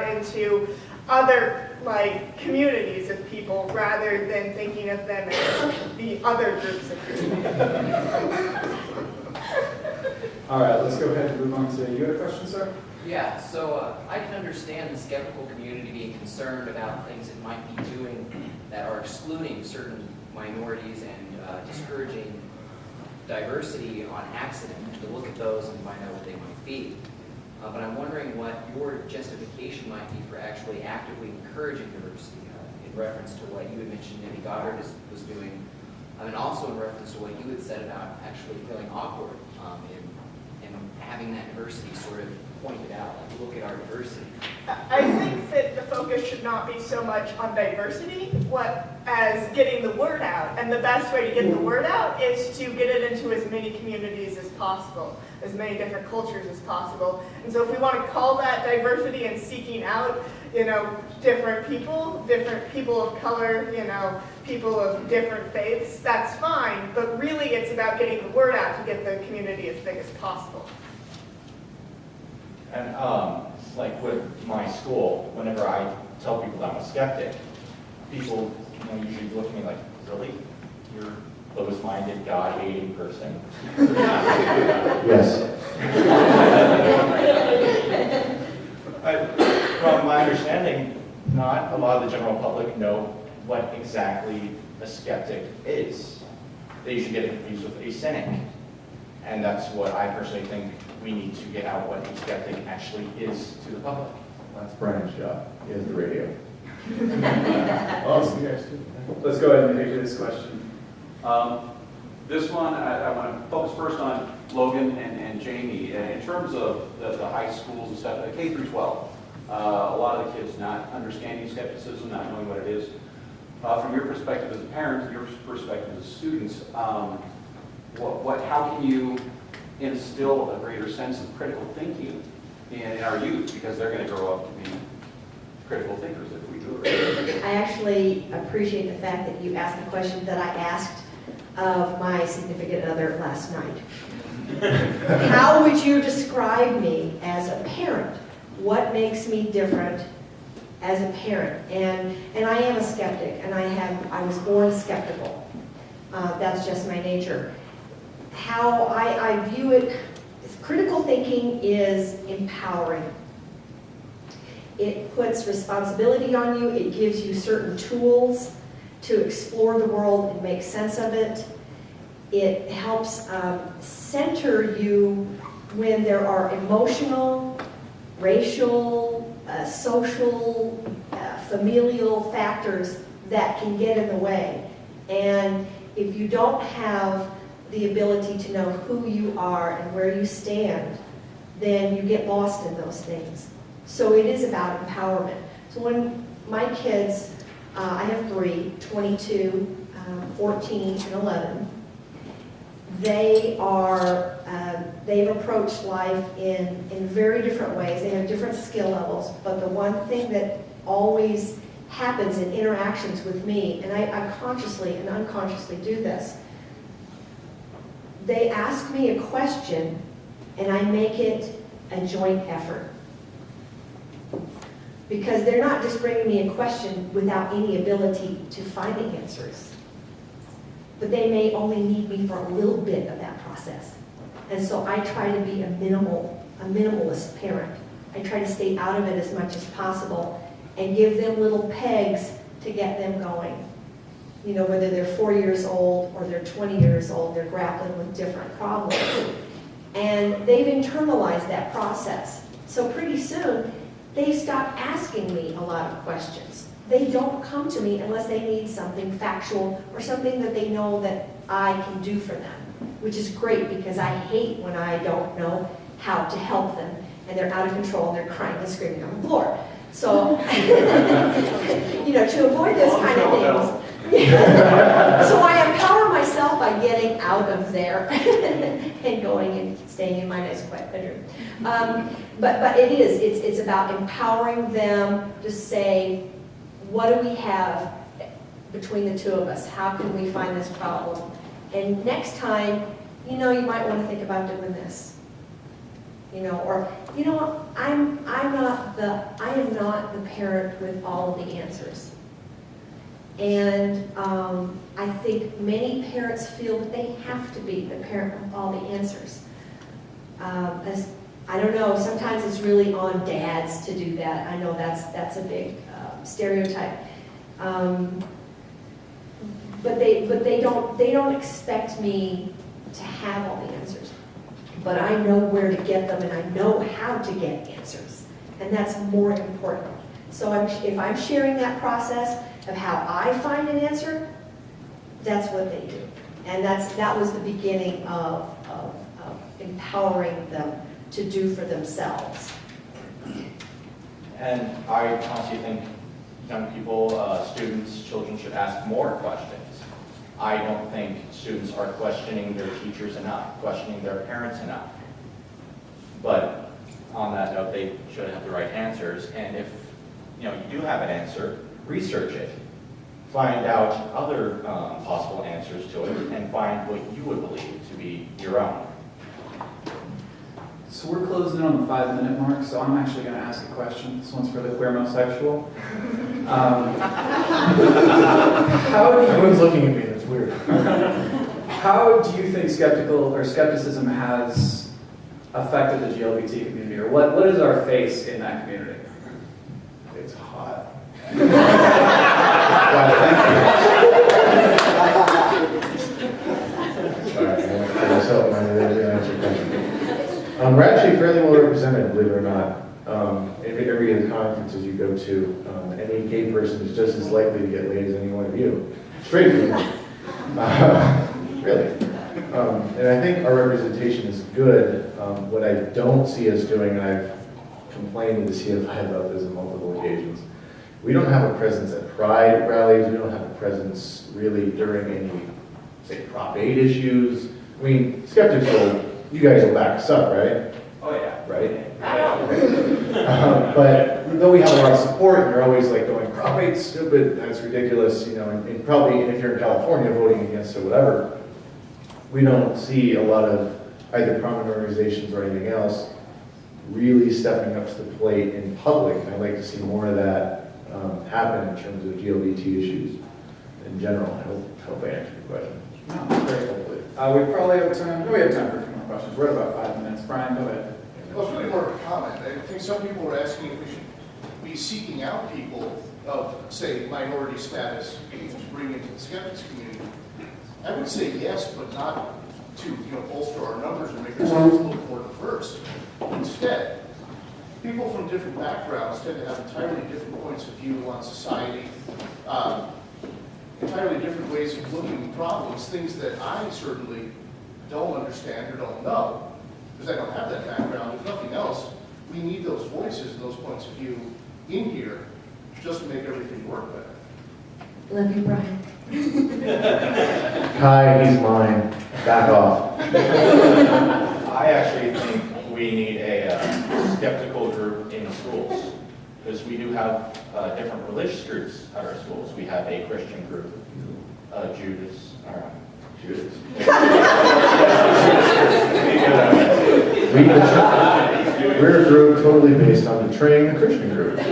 into other communities of people rather than thinking of them as the other groups of people. All right, let's go ahead and move on to, you had a question, sir? Yeah, so I can understand the skeptical community being concerned about things it might be doing that are excluding certain minorities and discouraging diversity on accident, to look at those and find out what they might be. But I'm wondering what your justification might be for actually actively encouraging diversity in reference to what you had mentioned Debbie Goddard was doing, and also in reference to what you had said about actually feeling awkward in having that diversity sort of pointed out, like, look at our diversity. I think that the focus should not be so much on diversity as getting the word out. And the best way to get the word out is to get it into as many communities as possible, as many different cultures as possible. And so if we want to call that diversity and seeking out, different people of color, people of different faiths, that's fine. But really it's about getting the word out to get the community as big as possible. And like with my school, whenever I tell people that I'm a skeptic, people usually look at me like, really? You're a closed-minded, God-hating person? Yes. From my understanding, not a lot of the general public know what exactly a skeptic is. They usually get it confused with a cynic. And that's what I personally think we need to get out what a skeptic actually is to the public. That's Brian's job. He has the radio. Awesome, you guys too. Let's go ahead and take this question. This one, I want to focus first on Logan and Jamie. In terms of the high schools and stuff, K through 12, a lot of the kids not understanding skepticism, not knowing what it is. From your perspective as a parent, your perspective as students, how can you instill a greater sense of critical thinking in our youth, because they're going to grow up to be critical thinkers if we do it. I actually appreciate the fact that you asked the question that I asked of my significant other last night. How would you describe me as a parent? What makes me different as a parent? And I am a skeptic, and I was born skeptical. That's just my nature. How I view it, critical thinking is empowering. It puts responsibility on you. It gives you certain tools to explore the world and make sense of it. It helps center you when there are emotional, racial, social, familial factors that can get in the way. And if you don't have the ability to know who you are and where you stand, then you get lost in those things. So it is about empowerment. So when my kids, I have 3, 22, 14, and 11, they've approached life in very different ways. They have different skill levels, but the one thing that always happens in interactions with me, and I consciously and unconsciously do this, they ask me a question and I make it a joint effort. Because they're not just bringing me a question without any ability to find the answers. But they may only need me for a little bit of that process. And so I try to be a minimalist parent. I try to stay out of it as much as possible and give them little pegs to get them going. Whether they're 4 years old or they're 20 years old, they're grappling with different problems. And they've internalized that process. So pretty soon, they stop asking me a lot of questions. They don't come to me unless they need something factual or something that they know that I can do for them, which is great because I hate when I don't know how to help them and they're out of control and they're crying and screaming on the floor. So, to avoid those kind of things. So I empower myself by getting out of there and going and staying in my nice quiet bedroom. But it's about empowering them to say, what do we have between the two of us? How can we find this problem? And next time, you might want to think about doing this. or, I am not the parent with all of the answers. And I think many parents feel that they have to be the parent with all the answers. I don't know, sometimes it's really on dads to do that. I know that's a big stereotype. But they don't expect me to have all the answers. But I know where to get them, and I know how to get answers. And that's more important. So if I'm sharing that process of how I find an answer, that's what they do. And that was the beginning of empowering them to do for themselves. And I honestly think young people, students, children should ask more questions. I don't think students are questioning their teachers enough, questioning their parents enough. But on that note, they should have the right answers. And if you do have an answer, research it. Find out other possible answers to it, and find what you would believe to be your own. So we're closing in on the 5-minute mark, so I'm actually going to ask a question. This one's for the queermosexual. Everyone's looking at me, that's weird. How do you think skepticism has affected the GLBT community, or what is our face in that community? It's hot. We're actually fairly well represented, believe it or not. Every of the conferences you go to, any gay person is just as likely to get laid as any one of you. Straight people. Really. And I think our representation is good. What I don't see us doing, and I've complained to CFI about this on multiple occasions, we don't have a presence at Pride rallies. We don't have a presence really during any, say, Prop 8 issues. I mean, skeptics will, you guys will back us up, right? Oh yeah. Right? But though we have a lot of support, and you're always like going, Prop 8's stupid, that's ridiculous, and probably if you're in California voting against it, whatever, we don't see a lot of either prominent organizations or anything else really stepping up to the plate in public. And I'd like to see more of that happen in terms of GLBT issues in general. I hope I answered your question. No, very hopefully. We probably have time. We have time for a few more questions. We're at about 5 minutes. Brian, go ahead. Well, it's really more of a comment. I think some people were asking if we should be seeking out people of, say, minority status to bring into the skeptics community. I would say yes, but not to bolster our numbers and make ourselves look more diverse. Instead, people from different backgrounds tend to have entirely different points of view on society, entirely different ways of looking at problems, things that I certainly don't understand or don't know, because I don't have that background. If nothing else, we need those voices and those points of view in here just to make everything work better. Love you, Brian. Hi, he's mine. Back off. I actually think we need a skeptical group in schools, because we do have different religious groups at our schools. We have a Christian group, Judas. We're a group totally based on betraying the Christian group. Just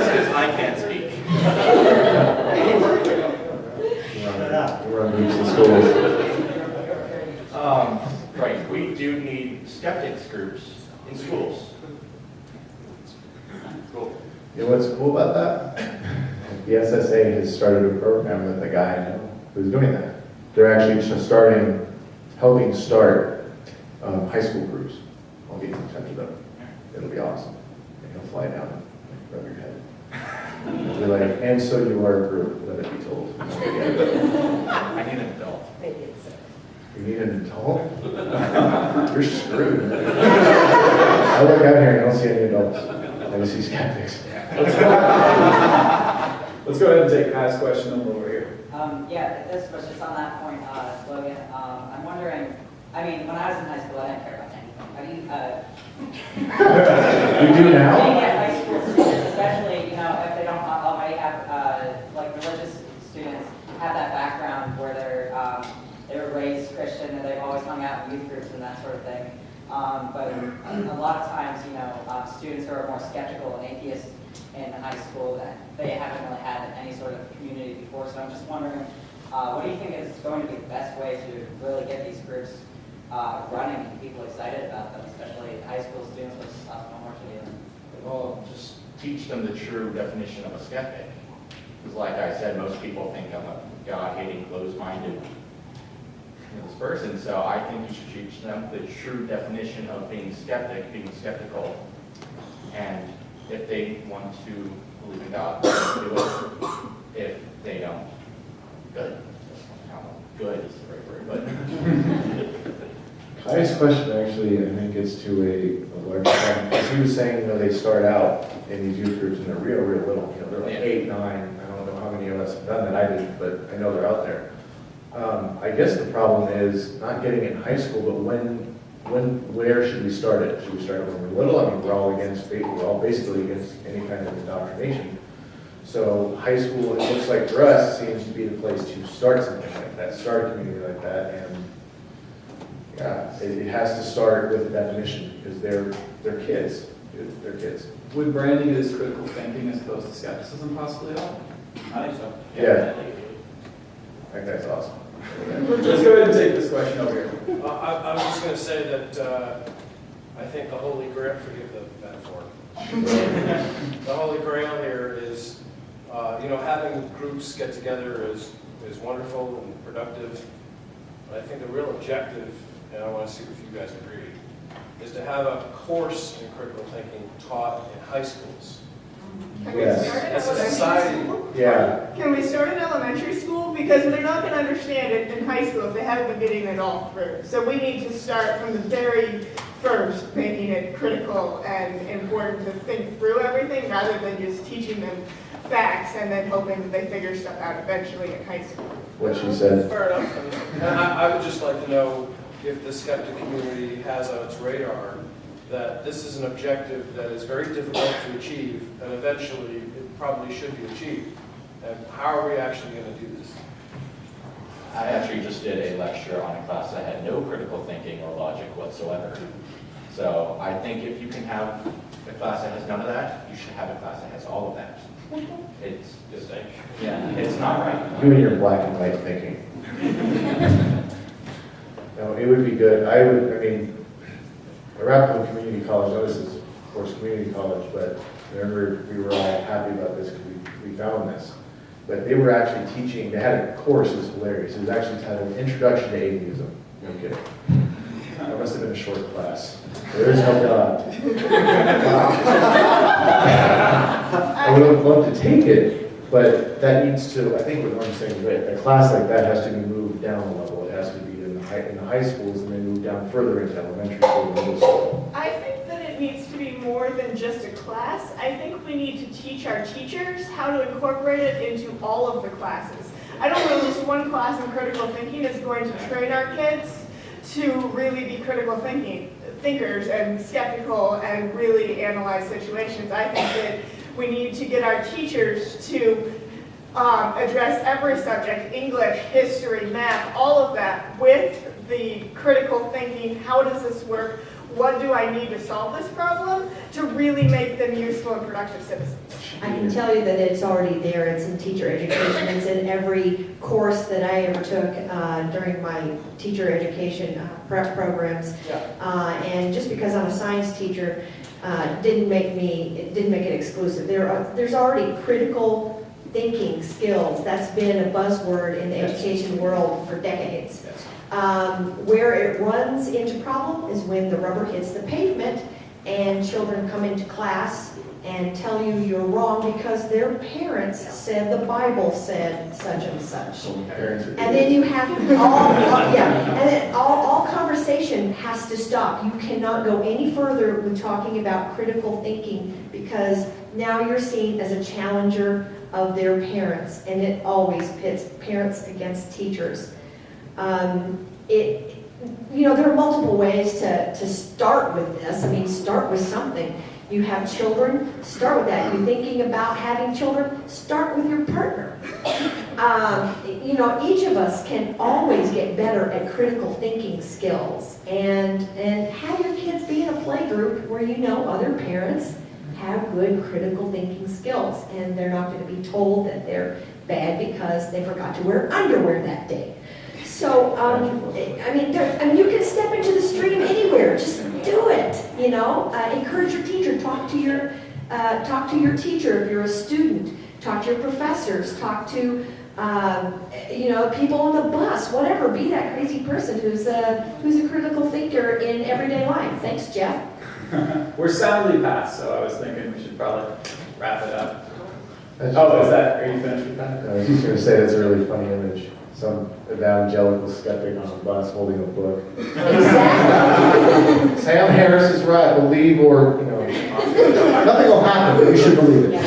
because I can't speak. We're on groups in schools. Right, we do need skeptics groups in schools. Cool. You know what's cool about that? The SSA has started a program with a guy I know who's doing that. They're actually just helping start high school groups. I'll get in touch with them. It'll be awesome. And he'll fly down and rub your head. He'll be like, and so you are a group, let it be told. I need an adult. Maybe it's You need an adult? You're screwed. I look out here and I don't see any adults. I just see skeptics. Let's go ahead and take Pat's question over here. Yeah, this was just on that point, Logan. I'm wondering, I mean, when I was in high school, I didn't care about anything. You do now? Yeah, high school students, especially, if they don't already have religion, and they've always hung out in youth groups and that sort of thing. But a lot of times, students who are more skeptical and atheists in high school, that they haven't really had any sort of community before. So I'm just wondering, what do you think is going to be the best way to really get these groups running and people excited about them, especially high school students with homework to do? Well, just teach them the true definition of a skeptic. Because like I said, most people think I'm a God-hating, closed-minded this person. So I think you should teach them the true definition of being skeptical. And if they want to believe in God, do it. If they don't, good. I don't know, good is the right word, but Kai's question actually, I think, gets to a larger problem, because he was saying, they start out in these youth groups and they're real little, they're like 8, 9, I don't know how many of us have done that, I didn't, but I know they're out there. I guess the problem is not getting it in high school, but where should we start it? Should we start it when we're little? I mean, we're all basically against any kind of indoctrination. So high school, it looks like for us, seems to be the place to start something like that, start a community like that, and yeah, it has to start with a definition, because they're kids. They're kids. Would branding it as critical thinking as opposed to skepticism possibly help? I think so. Yeah. I think that's awesome. Let's go ahead and take this question over here. I was just going to say that I think the Holy Grail, forgive the metaphor, the Holy Grail here is, having groups get together is wonderful and productive, but I think the real objective, and I want to see if you guys agree, is to have a course in critical thinking taught in high schools. Can we Yes. start in As a elementary society. school? Yeah. Can we start in elementary school? Because they're not going to understand it in high school if they haven't been getting it all through. So we need to start from the very first, making it critical and important to think through everything rather than just teaching them facts and then hoping that they figure stuff out eventually in high school. What she said. Fair enough. And I would just like to know if the skeptic community has on its radar that this is an objective that is very difficult to achieve, and eventually it probably should be achieved. And how are we actually going to do this? I actually just did a lecture on a class that had no critical thinking or logic whatsoever. So I think if you can have a class that has none of that, you should have a class that has all of that. It's just like, it's not right. You and your black and white thinking. No, it would be good. Arapahoe Community College, this is, of course, community college, but remember, we were all happy about this because we found this. But they were actually teaching, they had a course, it was hilarious. It was actually titled Introduction to Atheism. No kidding. That must have been a short class. There is no God. I would have loved to take it, but that needs to, I think what I'm saying, right, a class like that has to be moved down a level. It has to be in the high schools and then move down further into elementary school and middle school. I think that it needs to be more than just a class. I think we need to teach our teachers how to incorporate it into all of the classes. I don't know just one class in critical thinking is going to train our kids to really be critical thinkers and skeptical and really analyze situations. I think that we need to get our teachers to address every subject, English, history, math, all of that, with the critical thinking, how does this work, what do I need to solve this problem, to really make them useful and productive citizens. I can tell you that it's already there. It's in teacher education. It's in every course that I ever took during my teacher education prep programs. And just because I'm a science teacher, didn't make it exclusive. There's already critical thinking skills. That's been a buzzword in the education world for decades. Where it runs into problem is when the rubber hits the pavement and children come into class and tell you you're wrong because their parents said the Bible said such and such. And then you have all conversation has to stop. You cannot go any further with talking about critical thinking because now you're seen as a challenger of their parents, and it always pits parents against teachers. There are multiple ways to start with this. I mean, start with something. You have children, start with that. You're thinking about having children, start with your partner. you know, each of us can always get better at critical thinking skills, and have your kids be in a play group where you know other parents have good critical thinking skills, and they're not going to be told that they're bad because they forgot to wear underwear that day. So, I mean, you can step into the stream anywhere. Just do it. You know, encourage your teacher. Talk to your teacher if you're a student. Talk to your professors. Talk to you know, people on the bus. Whatever. Be that crazy person who's a critical thinker in everyday life. Thanks, Jeff. We're soundly past, so I was thinking we should probably wrap it up. Oh, are you finished with that? I was just going to say that's a really funny image. Some evangelical skeptic on a bus holding a book. Exactly. Sam Harris is right. Believe or, you know, nothing will happen, but you should believe it.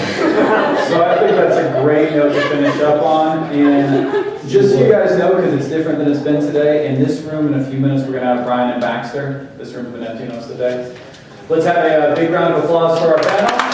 So I think that's a great note to finish up on. And just so you guys know, because it's different than it's been today, in this room in a few minutes we're going to have Brian and Baxter. This room's been empty most of the day. Let's have a big round of applause for our panel.